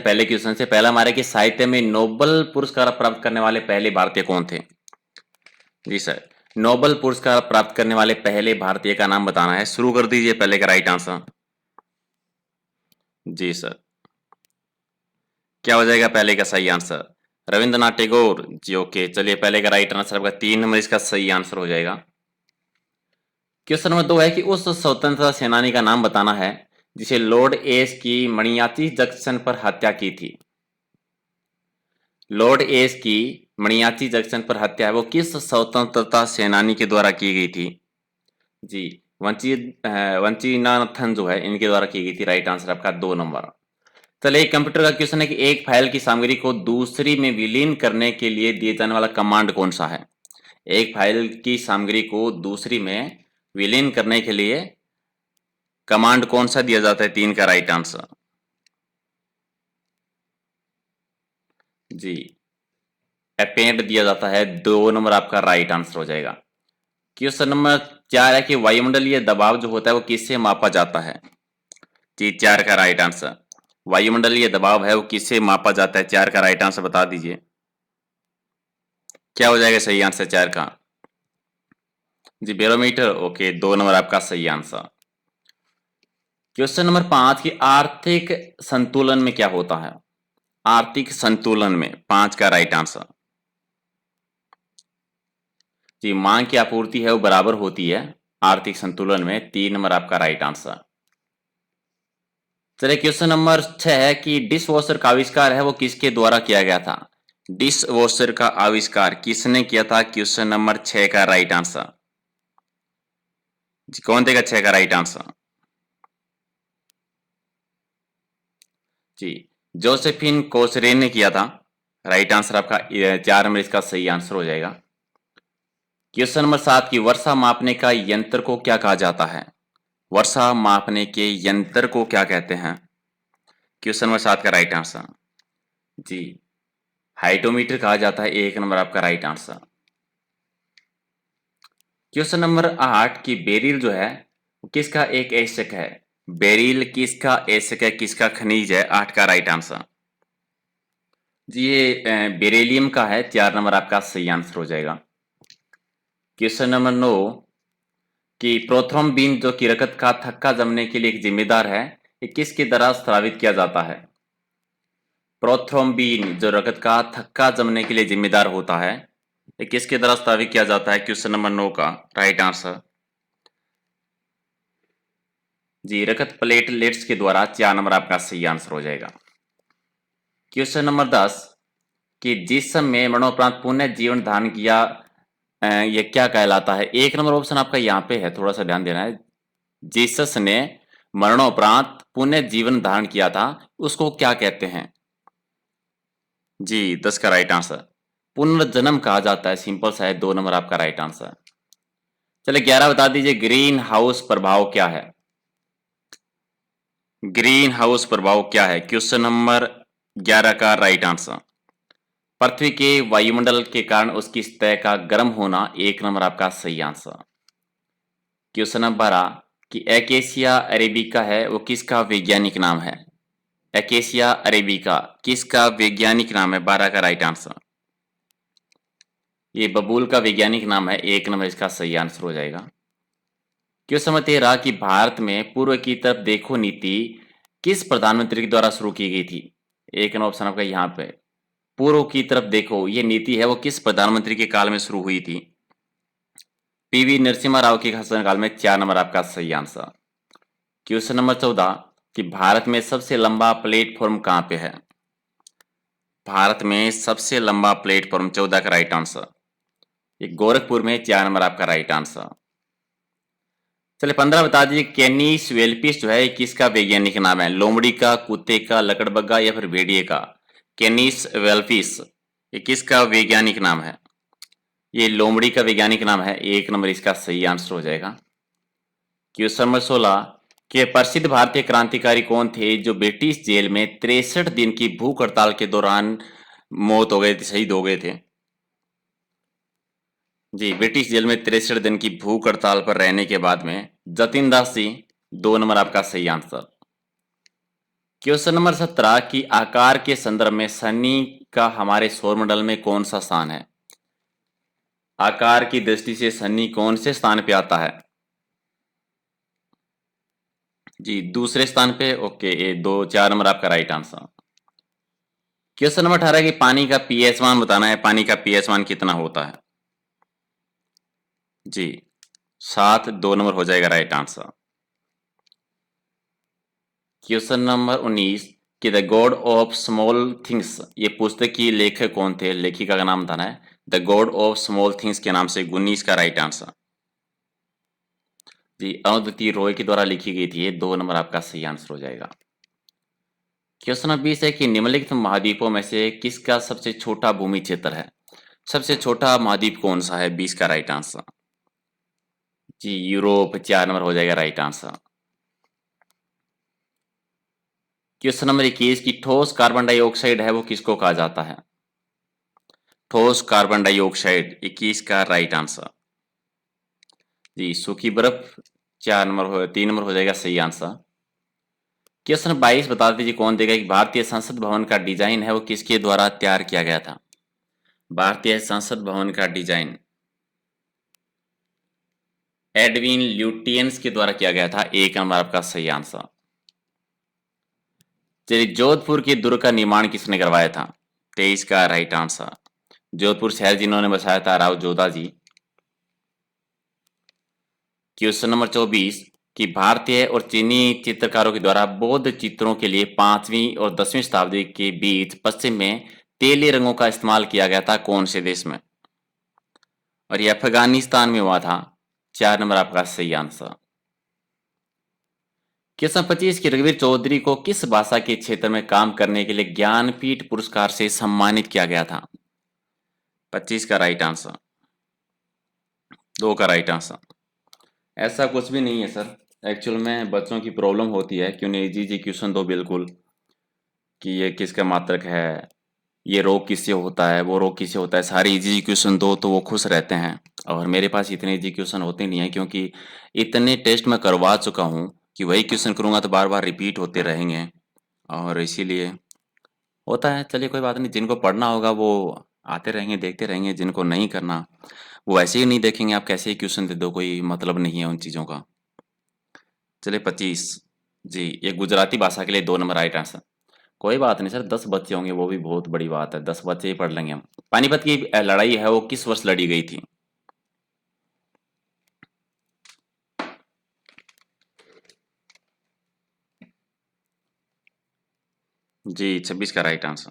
पहले क्वेश्चन से पहला हमारा कि साहित्य में नोबेल पुरस्कार प्राप्त करने वाले पहले भारतीय कौन थे। जी सर, नोबेल पुरस्कार प्राप्त करने वाले पहले भारतीय का नाम बताना है। शुरू कर दीजिए पहले का राइट आंसर। जी सर, क्या हो जाएगा पहले का सही आंसर? रविंद्रनाथ टैगोर जी। ओके, चलिए पहले का राइट आंसर आपका 3 नंबर इसका सही आंसर हो जाएगा। क्वेश्चन नंबर 2 है कि उस स्वतंत्रता सेनानी का नाम बताना है जिसे लॉर्ड एस की मणियाती जंक्शन पर हत्या की थी। लॉर्ड एस की मणियाती जंक्शन पर हत्या है वो किस स्वतंत्रता सेनानी के द्वारा की गई थी? जी, वंचिनाथन जो है इनके द्वारा की गई थी। राइट आंसर आपका 2 नंबर। चलिए एक कंप्यूटर का क्वेश्चन है कि एक फाइल की सामग्री को दूसरी में विलीन करने के लिए दिए जाने वाला कमांड कौन सा है? एक फाइल की सामग्री को दूसरी में विलीन करने के लिए कमांड कौन सा दिया जाता है? 3 का राइट आंसर। जी, अपेंड दिया जाता है। 2 नंबर आपका राइट आंसर हो जाएगा। क्वेश्चन नंबर 4 है कि वायुमंडलीय दबाव जो होता है वो किससे मापा जाता है? जी, 4 का राइट आंसर। वायुमंडलीय दबाव है वो किससे मापा जाता है? 4 का राइट आंसर बता दीजिए। क्या हो जाएगा सही आंसर 4 का? जी, बैरोमीटर। ओके, 2 नंबर आपका सही आंसर। क्वेश्चन नंबर 5 की आर्थिक संतुलन में क्या होता है? आर्थिक संतुलन में 5 का राइट आंसर। जी, मांग की आपूर्ति है वो बराबर होती है आर्थिक संतुलन में। 3 नंबर आपका राइट आंसर। चलिए क्वेश्चन नंबर 6 है कि डिश वॉशर का आविष्कार है वो किसके द्वारा किया गया था? डिश वॉशर का आविष्कार किसने किया था? क्वेश्चन नंबर 6 का राइट आंसर। जी, कौन देगा 6 का राइट आंसर? जी, जोसेफिन कोसरे ने किया था। राइट आंसर आपका 4 नंबर इसका सही आंसर हो जाएगा। क्वेश्चन नंबर 7 की वर्षा मापने का यंत्र को क्या कहा जाता है? वर्षा मापने के यंत्र को क्या कहते हैं? क्वेश्चन नंबर 7 का राइट आंसर। जी, हाइटोमीटर कहा जाता है। 1 नंबर आपका राइट आंसर। क्वेश्चन नंबर 8 की बेरिल जो है वो किसका एक एशक है? बेरिल किसका एशक है, किसका खनिज है? 8 का राइट आंसर। जी, ये बेरिलियम का है। 4 नंबर आपका सही आंसर हो जाएगा। क्वेश्चन नंबर 9 कि प्रोथ्रोम्बीन जो कि रक्त का थक्का जमने के लिए एक जिम्मेदार है, ये किसके द्वारा स्रावित किया जाता है? प्रोथ्रोम्बीन जो रक्त का थक्का जमने के लिए जिम्मेदार होता है, ये किसके द्वारा स्रावित किया जाता है? क्वेश्चन नंबर 9 का राइट आंसर। जी, रक्त प्लेटलेट्स के द्वारा। 4 नंबर आपका सही आंसर हो जाएगा। क्वेश्चन नंबर 10 कि जिस समय मरणोपरांत पुण्य जीवन धारण किया ये क्या कहलाता है? 1 नंबर ऑप्शन आपका यहाँ पे है, थोड़ा सा ध्यान देना है। जीसस ने मरणोपरांत पुण्य जीवन धारण किया था, उसको क्या कहते हैं? जी, 10 का राइट आंसर। पुनर्जन्म कहा जाता है। सिंपल सा है। 2 नंबर आपका राइट आंसर। चलिए 11 बता दीजिए ग्रीन हाउस प्रभाव क्या है? ग्रीन हाउस प्रभाव क्या है? क्वेश्चन नंबर 11 का राइट आंसर। पृथ्वी के वायुमंडल के कारण उसकी सतह का गर्म होना। 1 नंबर आपका सही आंसर। क्वेश्चन नंबर 12 कि एकेसिया अरेबिका है वो किसका वैज्ञानिक नाम है? एकेसिया अरेबिका किसका वैज्ञानिक नाम है? 12 का राइट आंसर। ये बबूल का वैज्ञानिक नाम है। 1 नंबर इसका सही आंसर हो जाएगा। क्वेश्चन नंबर 13 कि भारत में पूर्व की तरफ देखो नीति किस प्रधानमंत्री के द्वारा शुरू की गई थी? 1 नंबर ऑप्शन आपका यहाँ पे। पूर्व की तरफ देखो ये नीति है वो किस प्रधानमंत्री के काल में शुरू हुई थी? पीवी नरसिम्हा राव के शासनकाल में। 4 नंबर आपका सही आंसर। क्वेश्चन नंबर 14 कि भारत में सबसे लंबा प्लेटफॉर्म कहाँ पे है? भारत में सबसे लंबा प्लेटफॉर्म। 14 का राइट आंसर। ये गोरखपुर में। 4 नंबर आपका राइट आंसर। चलिए 15 बता दीजिए कैनिस वेलपिस जो है ये किसका वैज्ञानिक नाम है? लोमड़ी का, कुत्ते का, लकड़बग्गा या फिर भेड़िए का? कैनिस वेलपिस ये किसका वैज्ञानिक नाम है? ये लोमड़ी का वैज्ञानिक नाम है। 1 नंबर इसका सही आंसर हो जाएगा। क्वेश्चन नंबर 16 के प्रसिद्ध भारतीय क्रांतिकारी कौन थे जो ब्रिटिश जेल में 63 दिन की भूख हड़ताल के दौरान मौत हो गए थे, शहीद हो गए थे? जी, ब्रिटिश जेल में 63 दिन की भूख हड़ताल पर रहने के बाद में जतिन दास जी। 2 नंबर आपका सही आंसर। क्वेश्चन नंबर 17 कि आकार के संदर्भ में शनि का हमारे सौरमंडल में कौन सा स्थान है? आकार की दृष्टि से शनि कौन से स्थान पे आता है? जी दूसरे स्थान पे। ओके, ये 4 नंबर आपका राइट आंसर। क्वेश्चन नंबर 18 कि पानी का पीएच मान बताना है। पानी का पीएच मान कितना होता है? जी 7, 2 नंबर हो जाएगा राइट आंसर। क्वेश्चन नंबर 19 कि the God of small things, ये पुस्तक की लेखक कौन थे? लेखिका का नाम बताना है। The God of small things के नाम से गुन्नीस का राइट आंसर। जी अरुंधति रॉय के द्वारा लिखी गई थी। ये 2 नंबर आपका सही आंसर हो जाएगा। क्वेश्चन नंबर 20 है कि निम्नलिखित महाद्वीपों में से किसका सबसे छोटा भूमि क्षेत्र है? सबसे छोटा महाद्वीप कौन सा है? 20 का राइट आंसर। जी यूरोप, 4 नंबर हो जाएगा राइट आंसर। क्वेश्चन नंबर 21 की ठोस कार्बन डाइऑक्साइड है वो किसको कहा जाता है? ठोस कार्बन डाइऑक्साइड, 21 का राइट आंसर। जी सूखी बर्फ, 3 नंबर हो जाएगा सही आंसर। क्वेश्चन 22 बता दीजिए कौन देगा कि भारतीय संसद भवन का डिजाइन है वो किसके द्वारा तैयार किया गया था? भारतीय संसद भवन का डिजाइन एडविन ल्यूटियंस के द्वारा किया गया था। 1 नंबर आपका सही आंसर। चलिए जोधपुर के दुर्ग का निर्माण किसने करवाया था? 23 का राइट आंसर। जोधपुर शहर जिन्होंने बसाया था राव जोधा जी। क्वेश्चन नंबर 24 कि भारतीय और चीनी चित्रकारों के द्वारा बौद्ध चित्रों के लिए 5वीं और 10वीं शताब्दी के बीच पश्चिम में तेली रंगों का इस्तेमाल किया गया था कौन से देश में? और ये अफगानिस्तान में हुआ था। 4 नंबर आपका सही आंसर। क्वेश्चन 25 की रघुवीर चौधरी को किस भाषा के क्षेत्र में काम करने के लिए ज्ञानपीठ पुरस्कार से सम्मानित किया गया था? 25 का राइट आंसर। 2 का राइट आंसर। ऐसा कुछ भी नहीं है सर। एक्चुअल में बच्चों की प्रॉब्लम होती है कि उन्हें इजी जी क्वेश्चन दो बिल्कुल, कि ये किसका मात्रक है, ये रोग किससे होता है, वो रोग किससे होता है, सारे इजी क्वेश्चन दो तो वो खुश रहते हैं। और मेरे पास इतने इजी क्वेश्चन होते नहीं हैं क्योंकि इतने टेस्ट मैं करवा चुका हूँ कि वही क्वेश्चन करूँगा तो बार बार रिपीट होते रहेंगे, और इसीलिए होता है। चलिए कोई बात नहीं, जिनको पढ़ना होगा वो आते रहेंगे देखते रहेंगे, जिनको नहीं करना वो ऐसे ही नहीं देखेंगे। आप कैसे ही क्वेश्चन दे दो, कोई मतलब नहीं है उन चीज़ों का। चलिए 25। जी ये गुजराती भाषा के लिए 2 नंबर राइट आंसर। कोई बात नहीं सर, 10 बच्चे होंगे वो भी बहुत बड़ी बात है, 10 बच्चे ही पढ़ लेंगे हम। पानीपत की लड़ाई है वो किस वर्ष लड़ी गई थी? जी 26 का राइट आंसर।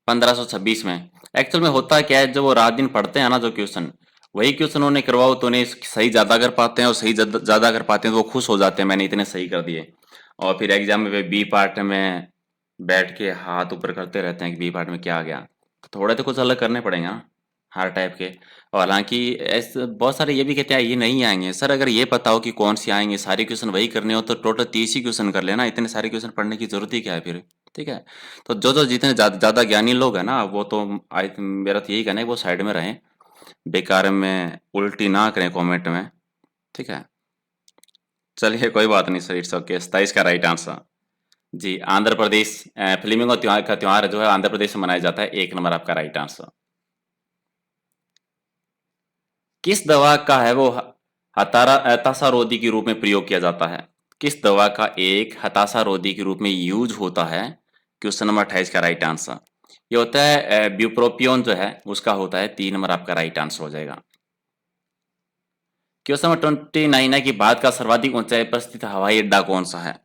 1526 में। एक्चुअल में होता क्या है, जब वो रात दिन पढ़ते हैं ना जो क्वेश्चन, वही क्वेश्चन उन्हें करवाओ तो उन्हें सही ज्यादा कर पाते हैं, और सही ज्यादा कर पाते हैं तो वो खुश हो जाते हैं मैंने इतने सही कर दिए। और फिर एग्जाम में बी पार्ट में बैठ के हाथ ऊपर करते रहते हैं कि बी पार्ट में क्या आ गया। तो थोड़े तो कुछ अलग करने पड़ेंगे ना, हर टाइप के। और हालांकि ऐसे बहुत सारे ये भी कहते हैं ये नहीं आएंगे सर। अगर ये पता हो कि कौन से आएंगे, सारे क्वेश्चन वही करने हो तो टोटल 30 ही क्वेश्चन कर लेना, इतने सारे क्वेश्चन पढ़ने की जरूरत ही क्या है फिर। ठीक है। तो जो जो जितने ज्यादा ज्ञानी लोग हैं ना वो तो आई मेरा तो यही कहना है कि वो साइड में रहें, बेकार में उल्टी ना करें कमेंट में। ठीक है। चलिए कोई बात नहीं सर, इट्स ओके। 27 का राइट आंसर। जी आंध्र प्रदेश, फ्लेमिंगो त्योहार का त्योहार जो है आंध्र प्रदेश में मनाया जाता है। 1 नंबर आपका राइट आंसर। किस दवा का है वो हताशा रोधी के रूप में प्रयोग किया जाता है? किस दवा का एक हताशा रोधी के रूप में यूज होता है? क्वेश्चन नंबर 28 का राइट आंसर। ये होता है ब्यूप्रोपियोन जो है उसका होता है। 3 नंबर आपका राइट आंसर हो जाएगा। क्वेश्चन नंबर 29 है कि भारत का सर्वाधिक ऊंचाई पर स्थित हवाई अड्डा कौन सा है?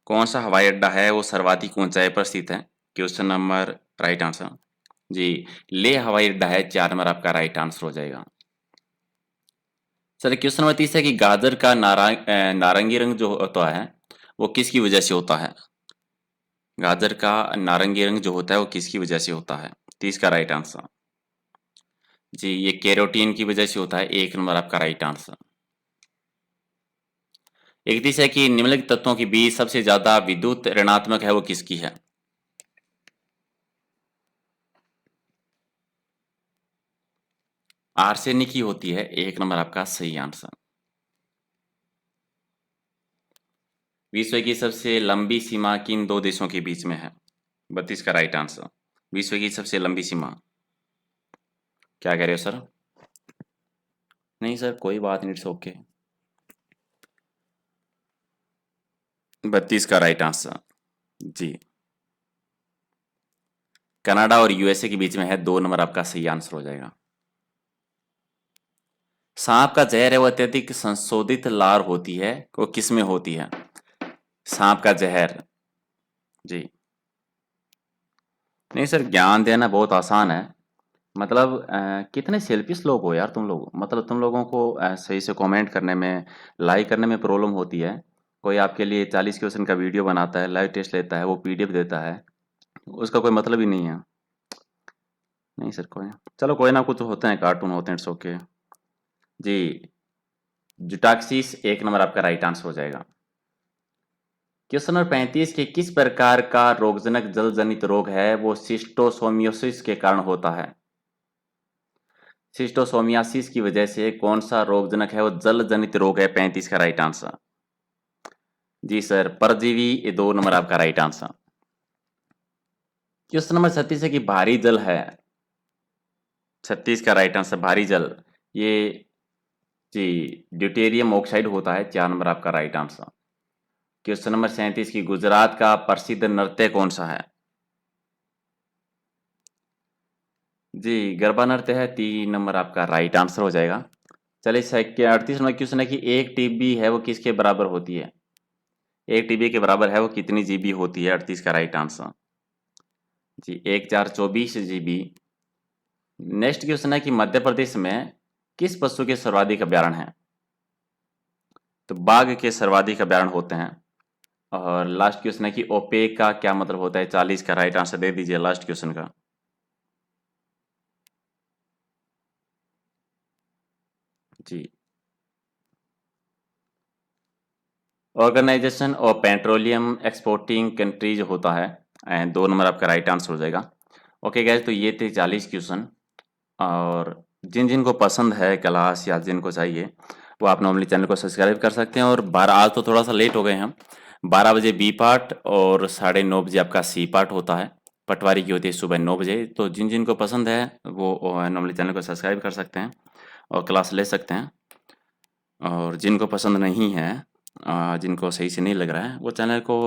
कौन सा हवाई अड्डा है वो सर्वाधिक ऊंचाई पर स्थित है? Question number right answer. जी ले हवाई अड्डा है। 4 नंबर आपका राइट आंसर हो जाएगा। सर क्वेश्चन नंबर 30 है कि गाजर का नारंगी रंग जो होता है वो किसकी वजह से होता है? गाजर का नारंगी रंग जो होता है वो किसकी वजह से होता है? 30 का राइट आंसर। जी ये कैरोटीन की वजह से होता है। 1 नंबर आपका राइट आंसर। 31 है कि निम्नलिखित तत्वों के बीच सबसे ज्यादा विद्युत ऋणात्मक है वो किसकी है? आर्सेनिक की होती है। 1 नंबर आपका सही आंसर। विश्व की सबसे लंबी सीमा किन दो देशों के बीच में है? 32 का राइट आंसर। विश्व की सबसे लंबी सीमा, क्या कह रहे हो सर? नहीं सर, कोई बात नहीं, इट्स ओके। 32 का राइट आंसर जी। कनाडा और यूएसए के बीच में है, 2 नंबर आपका सही आंसर हो जाएगा। सांप का जहर है वो अत्यधिक संशोधित लार होती है, वो किस में होती है? सांप का जहर जी। नहीं सर, ज्ञान देना बहुत आसान है। मतलब कितने सेल्फिश लोग हो यार तुम लोग। मतलब तुम लोगों को सही से कमेंट करने में, लाइक करने में प्रॉब्लम होती है। कोई आपके लिए 40 क्वेश्चन का वीडियो बनाता है, लाइव टेस्ट लेता है, वो पीडीएफ देता है, उसका कोई मतलब ही नहीं है। नहीं सर, कोई चलो कोई ना, कुछ होते हैं, कार्टून होते हैं, इट्स ओके जी। जुटाक्सिस 1 नंबर आपका राइट आंसर हो जाएगा। क्वेश्चन नंबर 35 के किस प्रकार का रोगजनक जल जनित रोग है वो सिस्टोसोमियोसिस के कारण होता है? सिस्टोसोमियासिस की वजह से कौन सा रोगजनक है वो जल जनित रोग है? 35 का राइट आंसर जी सर, परजीवी। ये 2 नंबर आपका राइट आंसर। क्वेश्चन नंबर 36 है कि भारी जल है। 36 का राइट आंसर भारी जल, ये जी ड्यूटेरियम ऑक्साइड होता है। 4 नंबर आपका राइट आंसर। क्वेश्चन नंबर 37 की गुजरात का प्रसिद्ध नृत्य कौन सा है? जी गरबा नृत्य है। 3 नंबर आपका राइट आंसर हो जाएगा। चलिए 38 नंबर क्वेश्चन है कि एक टीबी है वो किसके बराबर होती है? एक टीबी के बराबर है वो कितनी जीबी होती है? 38 का राइट आंसर जी 1424 जीबी। नेक्स्ट क्वेश्चन है कि मध्य प्रदेश में किस पशु के सर्वाधिक अभ्यारण्य हैं? तो बाघ के सर्वाधिक अभ्यारण्य होते हैं। और लास्ट क्वेश्चन है कि ओपेक का क्या मतलब होता है? 40 का राइट आंसर दे दीजिए लास्ट क्वेश्चन का। जी organization of petroleum exporting countries होता है। एंड 2 नंबर आपका राइट आंसर हो जाएगा। ओके गैस, तो ये थे 40 क्वेश्चन। और जिन जिनको पसंद है क्लास या जिनको चाहिए वो आप नॉर्मली चैनल को सब्सक्राइब कर सकते हैं। और 12 आज तो थोड़ा सा लेट हो गए हम। 12 बजे बी पार्ट और 9:30 बजे आपका सी पार्ट होता है। पटवारी की होती है सुबह 9 बजे। तो जिन जिनको पसंद है वो नॉर्मली चैनल को सब्सक्राइब कर सकते हैं और क्लास ले सकते हैं। और जिनको पसंद नहीं है, जिनको सही से नहीं लग रहा है, वो चैनल को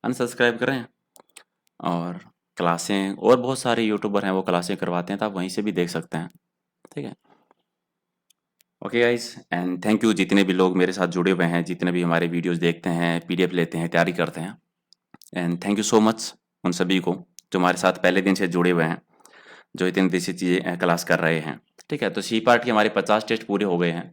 अनसब्सक्राइब करें। और क्लासें और बहुत सारे यूट्यूबर हैं वो क्लासें करवाते हैं, तो आप वहीं से भी देख सकते हैं। ठीक है। Okay guys, and thank you जितने भी लोग मेरे साथ जुड़े हुए हैं, जितने भी हमारे वीडियोस देखते हैं, पीडीएफ लेते हैं, तैयारी करते हैं। And thank you so much उन सभी को जो हमारे साथ पहले दिन से जुड़े हुए हैं, जो इतनी देसी चीज़ें क्लास कर रहे हैं। ठीक है, तो सी पार्ट के हमारे 50 टेस्ट पूरे हो गए हैं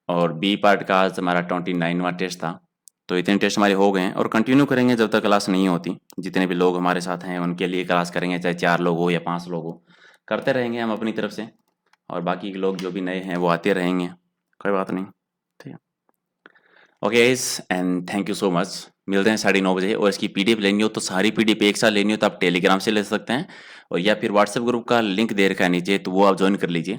और बी पार्ट का आज हमारा 29वां टेस्ट था। तो इतने टेस्ट हमारे हो गए हैं और कंटिन्यू करेंगे जब तक क्लास नहीं होती। जितने भी लोग हमारे साथ हैं उनके लिए क्लास करेंगे, चाहे 4 लोग हो या 5 लोग हो, करते रहेंगे हम अपनी तरफ से। और बाकी के लोग जो भी नए हैं वो आते रहेंगे, कोई बात नहीं। ठीक है। Okay guys, and thank you so much. मिलते हैं 9:30 बजे। और इसकी पीडीएफ लेनी हो तो सारी पीडीएफ एक साथ लेनी हो तो आप टेलीग्राम से ले सकते हैं, और या फिर व्हाट्सएप ग्रुप का लिंक दे रखा है नीचे, तो वो आप ज्वाइन कर लीजिए।